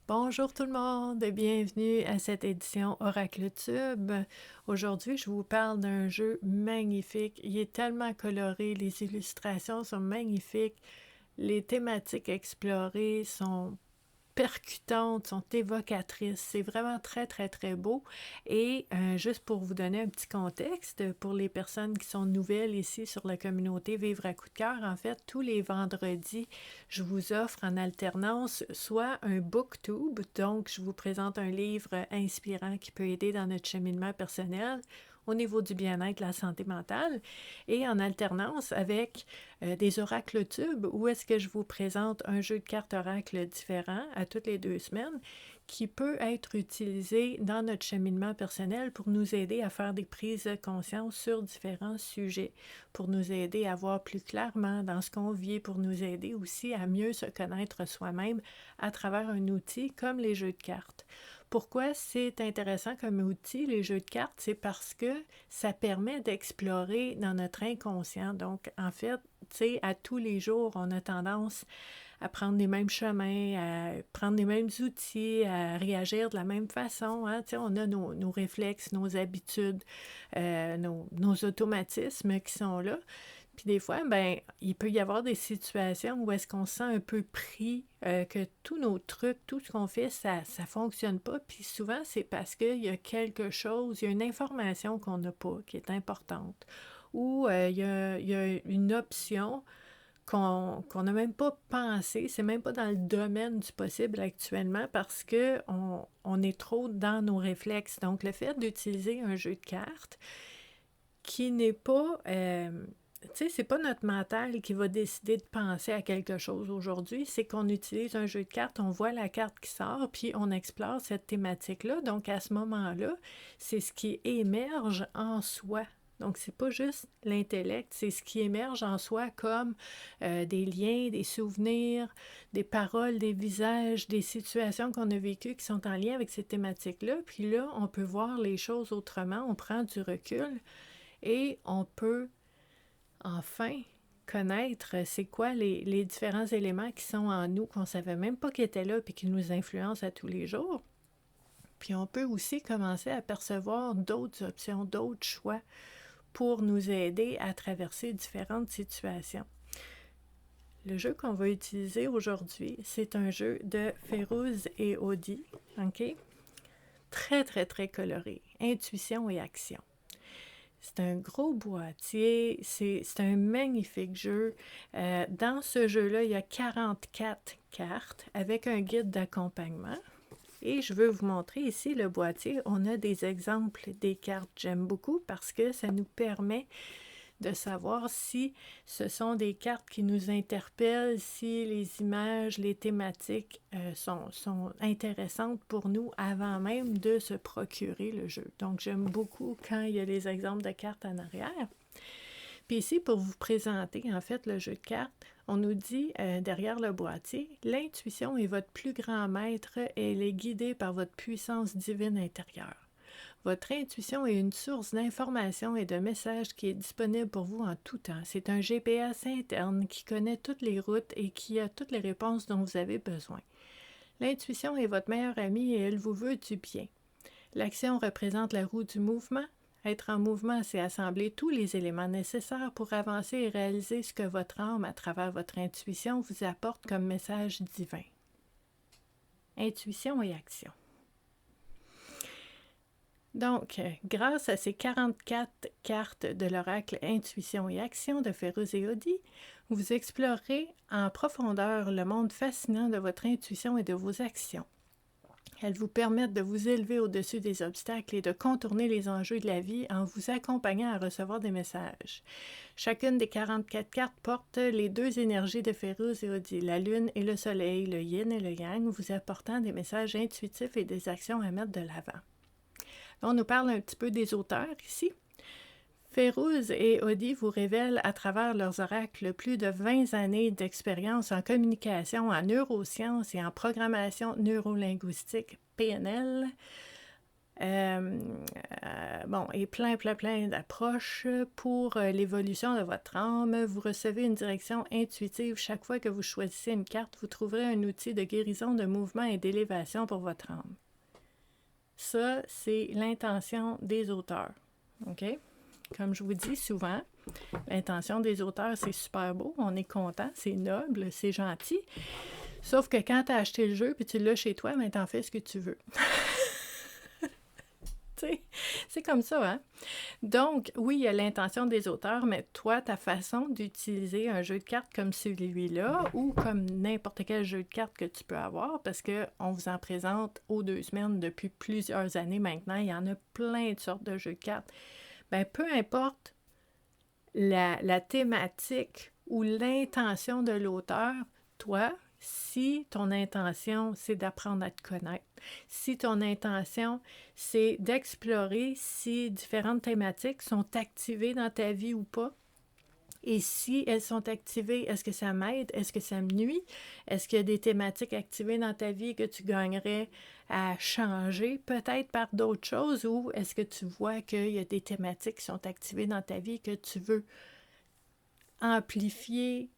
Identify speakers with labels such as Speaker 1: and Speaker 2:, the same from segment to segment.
Speaker 1: Bonjour tout le monde, bienvenue à cette édition Oracle Tube. Aujourd'hui, je vous parle d'un jeu magnifique. Il est tellement coloré, les illustrations sont magnifiques, les thématiques explorées sont percutantes, sont évocatrices. C'est vraiment très, très, très beau. Et juste pour vous donner un petit contexte, pour les personnes qui sont nouvelles ici sur la communauté Vivre à coup de cœur, en fait, tous les vendredis, je vous offre en alternance soit un booktube, donc je vous présente un livre inspirant qui peut aider dans notre cheminement personnel au niveau du bien-être, la santé mentale, et en alternance avec des oracles tubes, où est-ce que je vous présente un jeu de cartes oracles différent à toutes les 2 semaines qui peut être utilisé dans notre cheminement personnel pour nous aider à faire des prises de conscience sur différents sujets, pour nous aider à voir plus clairement dans ce qu'on vit, pour nous aider aussi à mieux se connaître soi-même à travers un outil comme les jeux de cartes. Pourquoi c'est intéressant comme outil, les jeux de cartes? C'est parce que ça permet d'explorer dans notre inconscient. Donc, en fait, tu sais, à tous les jours, on a tendance à prendre les mêmes chemins, à prendre les mêmes outils, à réagir de la même façon. Hein? Tu sais, on a nos réflexes, nos habitudes, nos automatismes qui sont là. Puis des fois, ben, il peut y avoir des situations où est-ce qu'on se sent un peu pris, que tous nos trucs, tout ce qu'on fait, ça fonctionne pas. Puis souvent, c'est parce qu'il y a quelque chose, il y a une information qu'on n'a pas, qui est importante. Ou il y a une option qu'on n'a même pas pensé, c'est même pas dans le domaine du possible actuellement parce que on est trop dans nos réflexes. Donc, le fait d'utiliser un jeu de cartes qui n'est pas... tu sais, c'est pas notre mental qui va décider de penser à quelque chose aujourd'hui, c'est qu'on utilise un jeu de cartes, on voit la carte qui sort, puis on explore cette thématique-là. Donc, à ce moment-là, c'est ce qui émerge en soi. Donc, c'est pas juste l'intellect, c'est ce qui émerge en soi comme des liens, des souvenirs, des paroles, des visages, des situations qu'on a vécues qui sont en lien avec ces thématiques-là. Puis là, on peut voir les choses autrement, on prend du recul et on peut enfin connaître c'est quoi les différents éléments qui sont en nous, qu'on ne savait même pas qu'ils étaient là puis qui nous influencent à tous les jours. Puis on peut aussi commencer à percevoir d'autres options, d'autres choix pour nous aider à traverser différentes situations. Le jeu qu'on va utiliser aujourd'hui, c'est un jeu de Férouz et Audi, ok? Très, très, très coloré. Intuition et action. C'est un gros boîtier, c'est un magnifique jeu. Dans ce jeu-là, il y a 44 cartes avec un guide d'accompagnement. Et je veux vous montrer ici le boîtier. On a des exemples des cartes. J'aime beaucoup parce que ça nous permet de savoir si ce sont des cartes qui nous interpellent, si les images, les thématiques sont intéressantes pour nous avant même de se procurer le jeu. Donc, j'aime beaucoup quand il y a les exemples de cartes en arrière. Puis ici, pour vous présenter, en fait, le jeu de cartes, on nous dit derrière le boîtier, l'intuition est votre plus grand maître et elle est guidée par votre puissance divine intérieure. Votre intuition est une source d'informations et de messages qui est disponible pour vous en tout temps. C'est un GPS interne qui connaît toutes les routes et qui a toutes les réponses dont vous avez besoin. L'intuition est votre meilleure amie et elle vous veut du bien. L'action représente la roue du mouvement. Être en mouvement, c'est assembler tous les éléments nécessaires pour avancer et réaliser ce que votre âme, à travers votre intuition, vous apporte comme message divin. Intuition et action. Donc, grâce à ces 44 cartes de l'oracle Intuition et Action de Férouz et Audi, vous explorerez en profondeur le monde fascinant de votre intuition et de vos actions. Elles vous permettent de vous élever au-dessus des obstacles et de contourner les enjeux de la vie en vous accompagnant à recevoir des messages. Chacune des 44 cartes porte les 2 énergies de Férouz et Audi, la lune et le soleil, le yin et le yang, vous apportant des messages intuitifs et des actions à mettre de l'avant. On nous parle un petit peu des auteurs ici. Férouz et Audi vous révèlent à travers leurs oracles plus de 20 années d'expérience en communication, en neurosciences et en programmation neurolinguistique, PNL. Bon, et plein d'approches pour l'évolution de votre âme. Vous recevez une direction intuitive. Chaque fois que vous choisissez une carte, vous trouverez un outil de guérison, de mouvement et d'élévation pour votre âme. Ça, c'est l'intention des auteurs. OK? Comme je vous dis souvent, l'intention des auteurs, c'est super beau, on est content, c'est noble, c'est gentil. Sauf que quand tu as acheté le jeu puis tu l'as chez toi, ben, t'en fais ce que tu veux. C'est comme ça, hein? Donc, oui, il y a l'intention des auteurs, mais toi, ta façon d'utiliser un jeu de cartes comme celui-là ou comme n'importe quel jeu de cartes que tu peux avoir, parce qu'on vous en présente aux 2 semaines depuis plusieurs années maintenant, il y en a plein de sortes de jeux de cartes. Ben, peu importe la thématique ou l'intention de l'auteur, toi, si ton intention, c'est d'apprendre à te connaître, si ton intention, c'est d'explorer si différentes thématiques sont activées dans ta vie ou pas, et si elles sont activées, est-ce que ça m'aide? Est-ce que ça me nuit? Est-ce qu'il y a des thématiques activées dans ta vie que tu gagnerais à changer peut-être par d'autres choses? Ou est-ce que tu vois qu'il y a des thématiques qui sont activées dans ta vie que tu veux amplifier,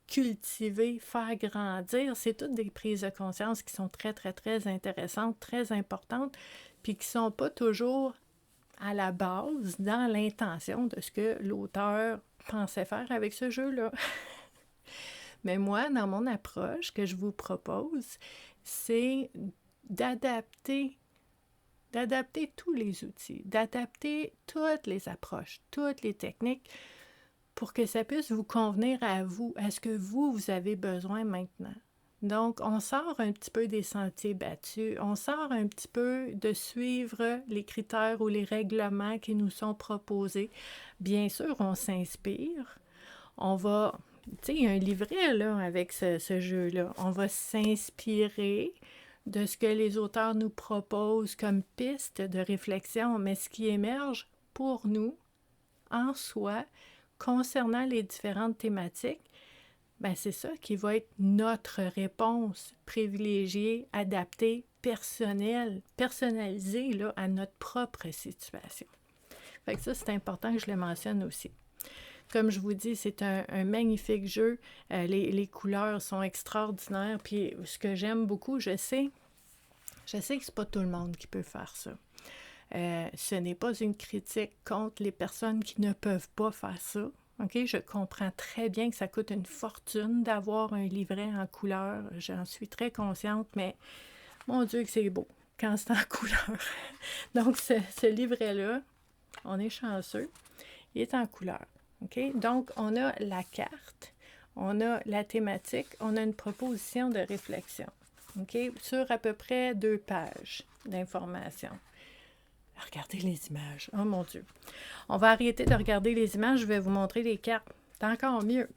Speaker 1: cultiver, faire grandir? C'est toutes des prises de conscience qui sont très intéressantes, très importantes, puis qui ne sont pas toujours à la base dans l'intention de ce que l'auteur pensais faire avec ce jeu-là. Mais moi, dans mon approche que je vous propose, c'est d'adapter tous les outils, d'adapter toutes les approches, toutes les techniques pour que ça puisse vous convenir à vous, à ce que vous avez besoin maintenant. Donc, on sort un petit peu des sentiers battus, on sort un petit peu de suivre les critères ou les règlements qui nous sont proposés. Bien sûr, on s'inspire, on va, tu sais, il y a un livret là avec ce jeu-là, on va s'inspirer de ce que les auteurs nous proposent comme piste de réflexion, mais ce qui émerge pour nous, en soi, concernant les différentes thématiques, ben c'est ça qui va être notre réponse privilégiée, adaptée, personnelle, personnalisée là, à notre propre situation. Fait que ça, c'est important que je le mentionne aussi. Comme je vous dis, c'est un magnifique jeu. Les couleurs sont extraordinaires. Puis ce que j'aime beaucoup, je sais que c'est pas tout le monde qui peut faire ça. Ce n'est pas une critique contre les personnes qui ne peuvent pas faire ça. OK? Je comprends très bien que ça coûte une fortune d'avoir un livret en couleur. J'en suis très consciente, mais mon Dieu que c'est beau quand c'est en couleur. Donc, ce livret-là, on est chanceux, il est en couleur. OK? Donc, on a la carte, on a la thématique, on a une proposition de réflexion. OK? Sur à peu près 2 pages d'informations. Regardez les images. Oh mon Dieu. On va arrêter de regarder les images. Je vais vous montrer les cartes. C'est encore mieux.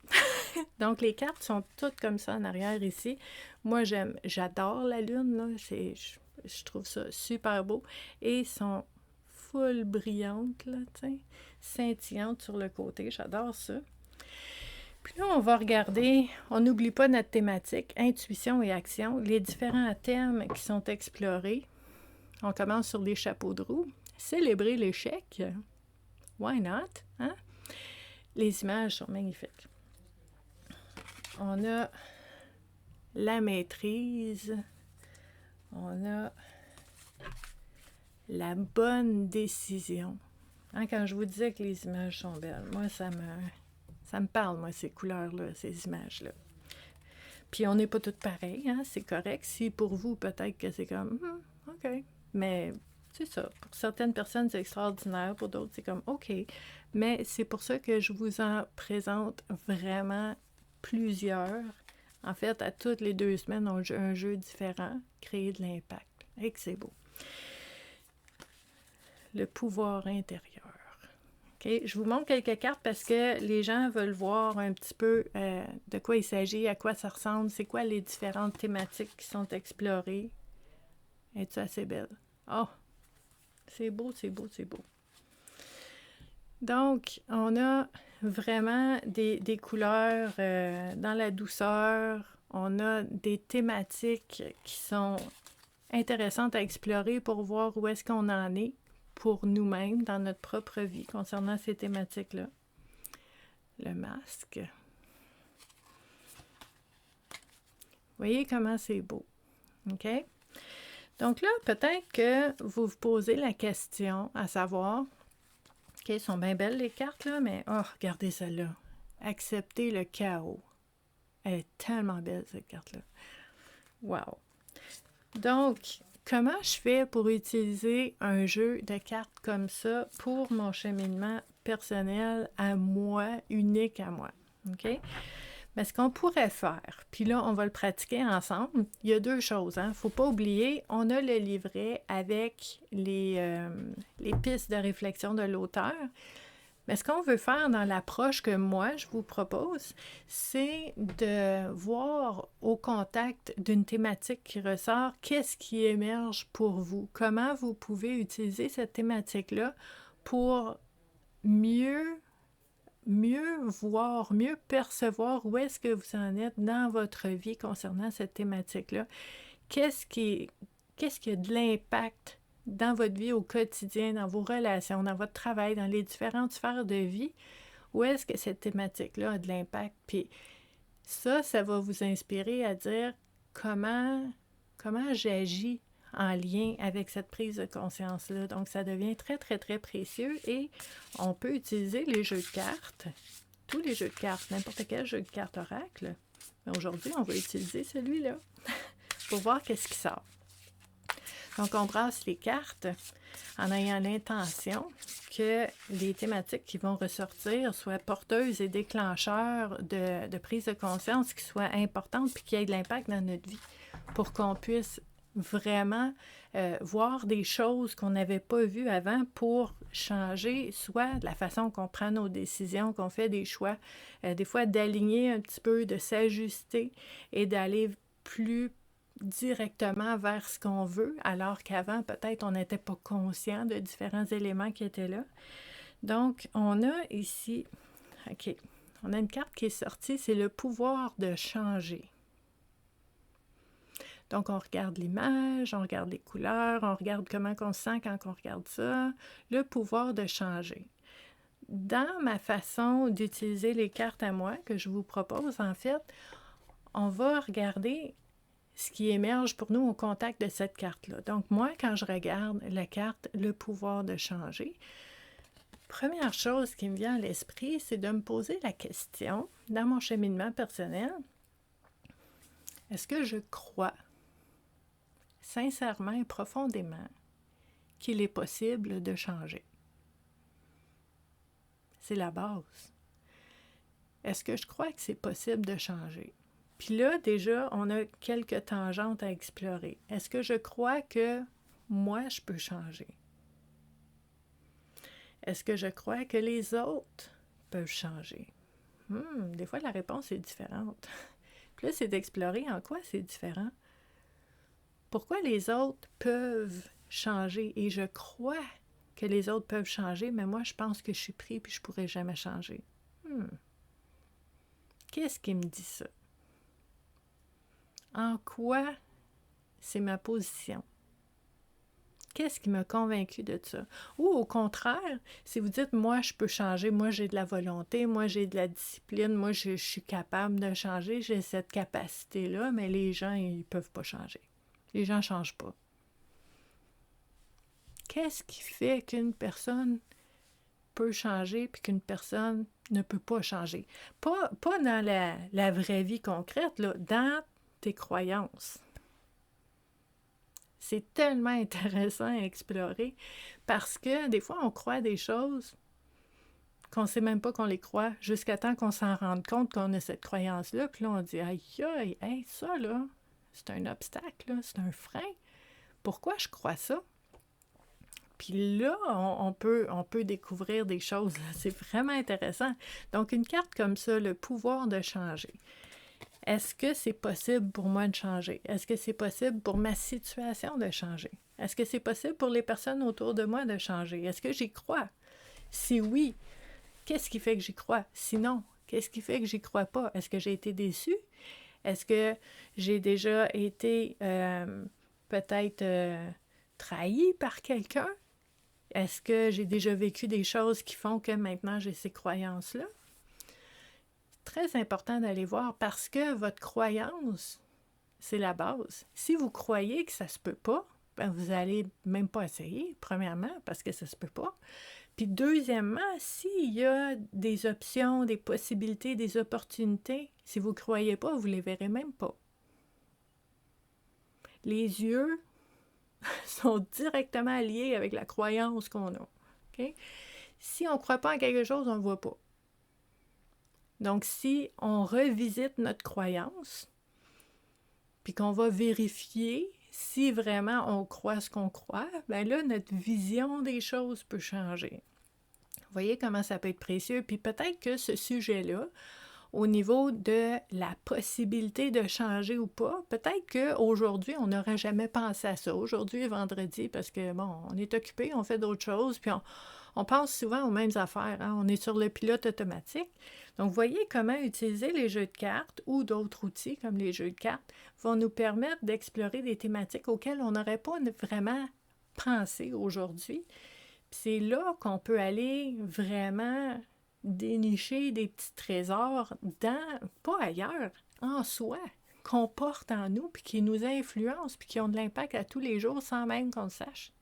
Speaker 1: Donc, les cartes sont toutes comme ça en arrière ici. Moi, j'adore la lune. Là. Je trouve ça super beau. Et sont full brillantes, là, scintillantes sur le côté. J'adore ça. Puis là, on va regarder, on n'oublie pas notre thématique, intuition et action, les différents thèmes qui sont explorés. On commence sur les chapeaux de roue. Célébrer l'échec. Why not? Hein? Les images sont magnifiques. On a la maîtrise. On a la bonne décision. Hein, quand je vous disais que les images sont belles, moi, ça me parle, moi, ces couleurs-là, ces images-là. Puis on n'est pas toutes pareilles, hein? C'est correct. Si pour vous, peut-être que c'est comme, OK. Mais c'est ça. Pour certaines personnes, c'est extraordinaire. Pour d'autres, c'est comme OK. Mais c'est pour ça que je vous en présente vraiment plusieurs. En fait, à toutes les 2 semaines, on joue un jeu différent, créer de l'impact. Et que c'est beau. Le pouvoir intérieur. OK? Je vous montre quelques cartes parce que les gens veulent voir un petit peu de quoi il s'agit, à quoi ça ressemble, c'est quoi les différentes thématiques qui sont explorées. Es-tu assez belle? Oh! C'est beau, c'est beau, c'est beau. Donc, on a vraiment des couleurs dans la douceur. On a des thématiques qui sont intéressantes à explorer pour voir où est-ce qu'on en est pour nous-mêmes dans notre propre vie concernant ces thématiques-là. Le masque. Voyez comment c'est beau. OK? Donc là, peut-être que vous vous posez la question à savoir, OK, elles sont bien belles les cartes, là, mais oh, regardez celle-là. Accepter le chaos. Elle est tellement belle, cette carte-là. Wow! Donc, comment je fais pour utiliser un jeu de cartes comme ça pour mon cheminement personnel à moi, unique à moi? OK? Mais ce qu'on pourrait faire, puis là, on va le pratiquer ensemble, il y a deux choses. Il ne faut pas oublier, on a le livret avec les pistes de réflexion de l'auteur. Mais ce qu'on veut faire dans l'approche que moi, je vous propose, c'est de voir au contact d'une thématique qui ressort, qu'est-ce qui émerge pour vous? Comment vous pouvez utiliser cette thématique-là pour mieux voir, mieux percevoir où est-ce que vous en êtes dans votre vie concernant cette thématique-là. Qu'est-ce qui a de l'impact dans votre vie au quotidien, dans vos relations, dans votre travail, dans les différentes sphères de vie? Où est-ce que cette thématique-là a de l'impact? Puis ça va vous inspirer à dire comment j'agis en lien avec cette prise de conscience-là. Donc, ça devient très, très, très précieux et on peut utiliser les jeux de cartes, tous les jeux de cartes, n'importe quel jeu de cartes oracle. Mais aujourd'hui, on va utiliser celui-là pour voir qu'est-ce qui sort. Donc, on brasse les cartes en ayant l'intention que les thématiques qui vont ressortir soient porteuses et déclencheurs de prise de conscience qui soient importantes puis qui aient de l'impact dans notre vie pour qu'on puisse vraiment voir des choses qu'on n'avait pas vues avant pour changer soit la façon qu'on prend nos décisions, qu'on fait des choix, des fois d'aligner un petit peu, de s'ajuster et d'aller plus directement vers ce qu'on veut, alors qu'avant, peut-être, on n'était pas conscient de différents éléments qui étaient là. Donc, on a ici, OK, on a une carte qui est sortie, c'est le pouvoir de changer. Donc, on regarde l'image, on regarde les couleurs, on regarde comment on se sent quand on regarde ça. Le pouvoir de changer. Dans ma façon d'utiliser les cartes à moi, que je vous propose, en fait, on va regarder ce qui émerge pour nous au contact de cette carte-là. Donc, moi, quand je regarde la carte « Le pouvoir de changer », première chose qui me vient à l'esprit, c'est de me poser la question, dans mon cheminement personnel, est-ce que je crois sincèrement et profondément qu'il est possible de changer? C'est la base. Est-ce que je crois que c'est possible de changer? Puis là, déjà, on a quelques tangentes à explorer. Est-ce que je crois que moi, je peux changer? Est-ce que je crois que les autres peuvent changer? Des fois, la réponse est différente. Puis là, c'est d'explorer en quoi c'est différent. Pourquoi les autres peuvent changer? Et je crois que les autres peuvent changer, mais moi, je pense que je suis pris puis je ne pourrai jamais changer. Qu'est-ce qui me dit ça? En quoi c'est ma position? Qu'est-ce qui m'a convaincu de ça? Ou au contraire, si vous dites, moi, je peux changer, moi, j'ai de la volonté, moi, j'ai de la discipline, moi, je suis capable de changer, j'ai cette capacité-là, mais les gens, ils ne peuvent pas changer. Les gens ne changent pas. Qu'est-ce qui fait qu'une personne peut changer puis qu'une personne ne peut pas changer? Pas dans la vraie vie concrète, là, dans tes croyances. C'est tellement intéressant à explorer parce que des fois, on croit des choses qu'on ne sait même pas qu'on les croit jusqu'à temps qu'on s'en rende compte qu'on a cette croyance-là. Puis là, on dit « Aïe, aïe, hey, ça, là, c'est un obstacle, là, c'est un frein. Pourquoi je crois ça? » Puis là, on peut découvrir des choses. C'est vraiment intéressant. Donc, une carte comme ça, le pouvoir de changer. Est-ce que c'est possible pour moi de changer? Est-ce que c'est possible pour ma situation de changer? Est-ce que c'est possible pour les personnes autour de moi de changer? Est-ce que j'y crois? Si oui, qu'est-ce qui fait que j'y crois? Sinon, qu'est-ce qui fait que j'y crois pas? Est-ce que j'ai été déçue? Est-ce que j'ai déjà été peut-être trahi par quelqu'un? Est-ce que j'ai déjà vécu des choses qui font que maintenant j'ai ces croyances-là? C'est très important d'aller voir parce que votre croyance, c'est la base. Si vous croyez que ça se peut pas, ben vous n'allez même pas essayer, premièrement, parce que ça se peut pas. Puis deuxièmement, s'il y a des options, des possibilités, des opportunités, si vous ne croyez pas, vous ne les verrez même pas. Les yeux sont directement liés avec la croyance qu'on a. Okay? Si on ne croit pas en quelque chose, on ne le voit pas. Donc, si on revisite notre croyance, puis qu'on va vérifier si vraiment on croit ce qu'on croit, bien là, notre vision des choses peut changer. Vous voyez comment ça peut être précieux? Puis peut-être que ce sujet-là, au niveau de la possibilité de changer ou pas, peut-être qu'aujourd'hui, on n'aurait jamais pensé à ça. Aujourd'hui est vendredi parce que, bon, on est occupé, on fait d'autres choses, puis on pense souvent aux mêmes affaires. Hein? On est sur le pilote automatique. Donc, voyez comment utiliser les jeux de cartes ou d'autres outils comme les jeux de cartes vont nous permettre d'explorer des thématiques auxquelles on n'aurait pas vraiment pensé aujourd'hui. Puis c'est là qu'on peut aller vraiment dénicher des petits trésors pas ailleurs, en soi, qu'on porte en nous, puis qui nous influencent, puis qui ont de l'impact à tous les jours sans même qu'on le sache.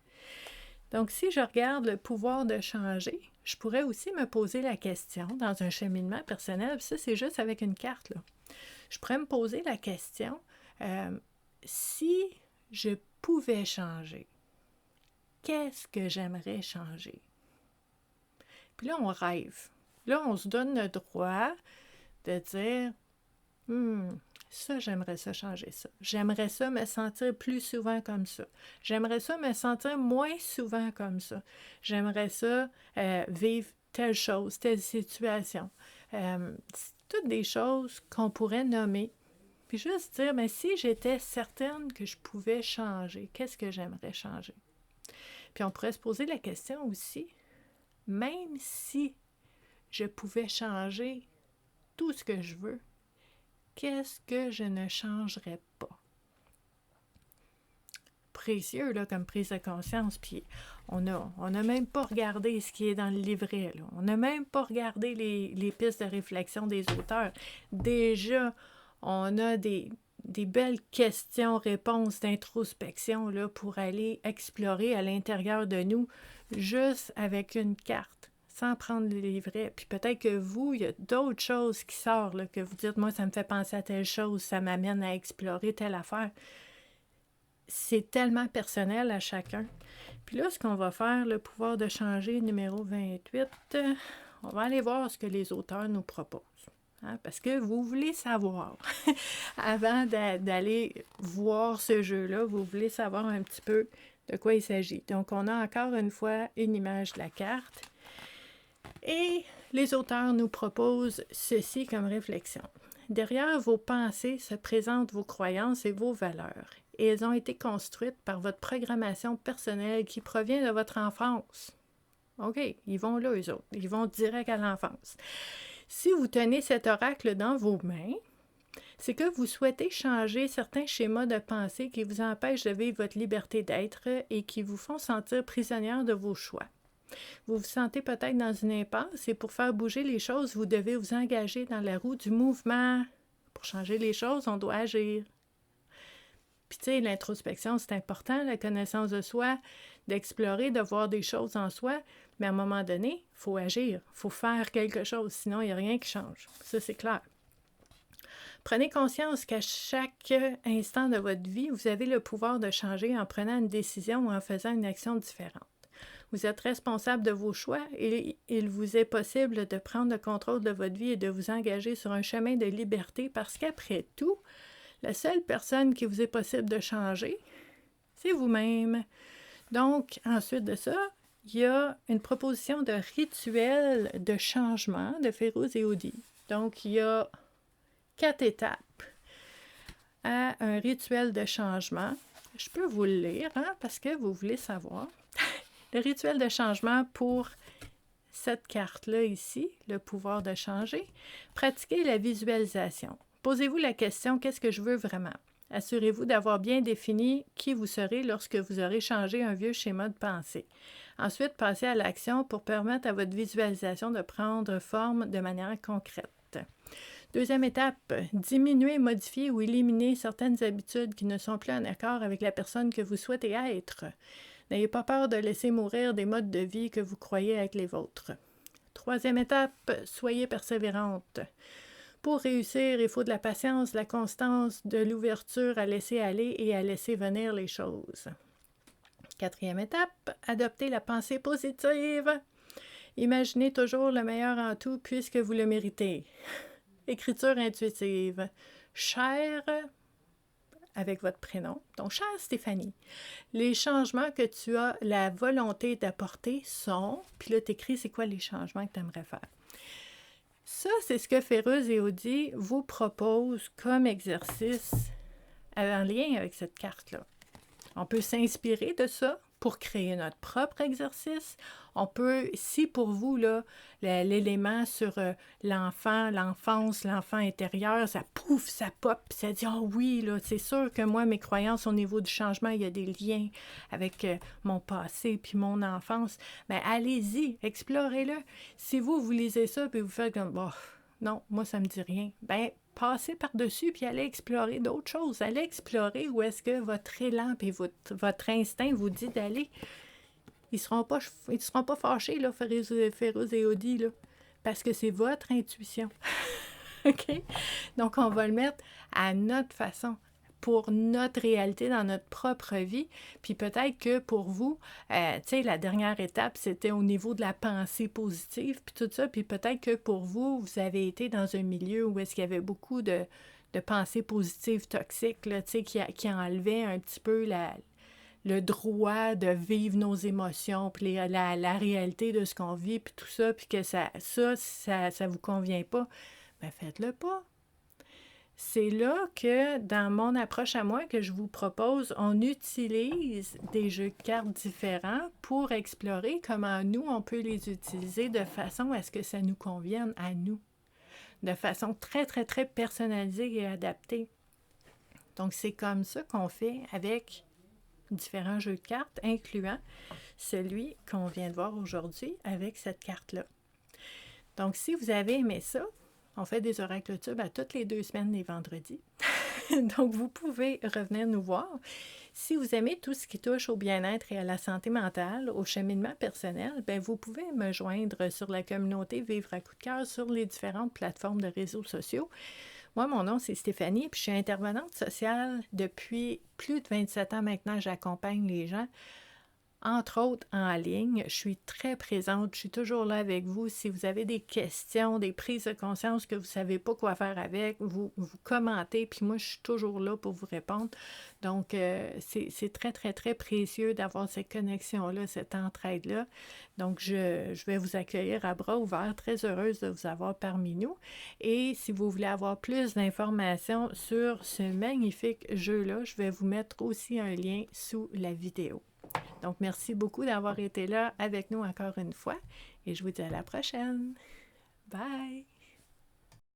Speaker 1: Donc, si je regarde le pouvoir de changer, je pourrais aussi me poser la question dans un cheminement personnel, puis ça, c'est juste avec une carte, là. Je pourrais me poser la question, si je pouvais changer, qu'est-ce que j'aimerais changer? Puis là, on rêve. Là, on se donne le droit de dire ça, j'aimerais ça changer ça. J'aimerais ça me sentir plus souvent comme ça. J'aimerais ça me sentir moins souvent comme ça. J'aimerais ça vivre telle chose, telle situation. C'est toutes des choses qu'on pourrait nommer. Puis juste dire, mais si j'étais certaine que je pouvais changer, qu'est-ce que j'aimerais changer? Puis on pourrait se poser la question aussi, même si je pouvais changer tout ce que je veux, qu'est-ce que je ne changerais pas? Précieux, là, comme prise de conscience. Puis on a même pas regardé ce qui est dans le livret. Là. On n'a même pas regardé les pistes de réflexion des auteurs. Déjà, on a des belles questions-réponses d'introspection là, pour aller explorer à l'intérieur de nous, juste avec une carte, sans prendre le livret. Puis peut-être que vous, il y a d'autres choses qui sortent, là, que vous dites, moi, ça me fait penser à telle chose, ça m'amène à explorer telle affaire. C'est tellement personnel à chacun. Puis là, ce qu'on va faire, le pouvoir de changer, numéro 28, on va aller voir ce que les auteurs nous proposent. Hein, parce que vous voulez savoir, avant d'aller voir ce jeu-là, vous voulez savoir un petit peu de quoi il s'agit. Donc, on a encore une fois une image de la carte. Et les auteurs nous proposent ceci comme réflexion. Derrière vos pensées se présentent vos croyances et vos valeurs. Et elles ont été construites par votre programmation personnelle qui provient de votre enfance. OK, ils vont là, eux autres. Ils vont direct à l'enfance. Si vous tenez cet oracle dans vos mains, c'est que vous souhaitez changer certains schémas de pensée qui vous empêchent de vivre votre liberté d'être et qui vous font sentir prisonnière de vos choix. Vous vous sentez peut-être dans une impasse et pour faire bouger les choses, vous devez vous engager dans la roue du mouvement. Pour changer les choses, on doit agir. Puis tu sais, l'introspection, c'est important, la connaissance de soi, d'explorer, de voir des choses en soi, mais à un moment donné, il faut agir, il faut faire quelque chose, sinon il n'y a rien qui change. Ça, c'est clair. Prenez conscience qu'à chaque instant de votre vie, vous avez le pouvoir de changer en prenant une décision ou en faisant une action différente. Vous êtes responsable de vos choix et il vous est possible de prendre le contrôle de votre vie et de vous engager sur un chemin de liberté parce qu'après tout, la seule personne qui vous est possible de changer, c'est vous-même. Donc, ensuite de ça, il y a une proposition de rituel de changement de Férouz et Audi. Donc, il y a 4 étapes à un rituel de changement. Je peux vous le lire, hein, parce que vous voulez savoir. Le rituel de changement pour cette carte-là ici, le pouvoir de changer. Pratiquez la visualisation. Posez-vous la question, qu'est-ce que je veux vraiment? Assurez-vous d'avoir bien défini qui vous serez lorsque vous aurez changé un vieux schéma de pensée. Ensuite, passez à l'action pour permettre à votre visualisation de prendre forme de manière concrète. Deuxième étape, diminuer, modifier ou éliminer certaines habitudes qui ne sont plus en accord avec la personne que vous souhaitez être. N'ayez pas peur de laisser mourir des modes de vie que vous croyez être les vôtres. Troisième étape, soyez persévérante. Pour réussir, il faut de la patience, de la constance, de l'ouverture à laisser aller et à laisser venir les choses. Quatrième étape, adoptez la pensée positive. Imaginez toujours le meilleur en tout puisque vous le méritez. Écriture intuitive. Chère, avec votre prénom, donc chère Stéphanie, les changements que tu as la volonté d'apporter sont, puis là tu écris c'est quoi les changements que tu aimerais faire. Ça, c'est ce que Féruze et Audi vous proposent comme exercice en lien avec cette carte-là. On peut s'inspirer de ça pour créer notre propre exercice. On peut, si pour vous, là, l'élément sur l'enfant, l'enfance, l'enfant intérieur, ça pouf, ça pop, puis ça dit « Ah oui, là, c'est sûr que moi, mes croyances au niveau du changement, il y a des liens avec mon passé puis mon enfance. » Bien, allez-y, explorez-le. Si vous lisez ça puis vous faites comme « non, moi, ça me dit rien. » Bien, passez par-dessus puis allez explorer d'autres choses. Allez explorer où est-ce que votre élan et votre instinct vous dit d'aller. Ils ne seront pas fâchés, là, Féruze et Audi, là, parce que c'est votre intuition. OK? Donc, on va le mettre à notre façon, pour notre réalité dans notre propre vie. Puis peut-être que pour vous, tu sais, la dernière étape, c'était au niveau de la pensée positive, puis tout ça. Puis peut-être que pour vous, vous avez été dans un milieu où est-ce qu'il y avait beaucoup de pensées positives toxiques, là, tu sais, qui enlevaient un petit peu le droit de vivre nos émotions, puis la réalité de ce qu'on vit, puis tout ça, puis que ça vous convient pas, bien faites-le pas. C'est là que, dans mon approche à moi, que je vous propose, on utilise des jeux de cartes différents pour explorer comment nous, on peut les utiliser de façon à ce que ça nous convienne à nous, de façon très, très, très personnalisée et adaptée. Donc, c'est comme ça qu'on fait avec différents jeux de cartes, incluant celui qu'on vient de voir aujourd'hui avec cette carte-là. Donc, si vous avez aimé ça, on fait des oracles tubes à toutes les 2 semaines les vendredis. Donc, vous pouvez revenir nous voir. Si vous aimez tout ce qui touche au bien-être et à la santé mentale, au cheminement personnel, bien, vous pouvez me joindre sur la communauté Vivre à coup de cœur sur les différentes plateformes de réseaux sociaux. Moi, mon nom, c'est Stéphanie, puis je suis intervenante sociale depuis plus de 27 ans maintenant. J'accompagne les gens, entre autres en ligne. Je suis très présente, je suis toujours là avec vous. Si vous avez des questions, des prises de conscience que vous ne savez pas quoi faire avec, vous commentez, puis moi, je suis toujours là pour vous répondre. Donc, c'est très, très, très précieux d'avoir cette connexion-là, cette entraide-là. Donc, je vais vous accueillir à bras ouverts, très heureuse de vous avoir parmi nous. Et si vous voulez avoir plus d'informations sur ce magnifique jeu-là, je vais vous mettre aussi un lien sous la vidéo. Donc, merci beaucoup d'avoir été là avec nous encore une fois et je vous dis à la prochaine. Bye!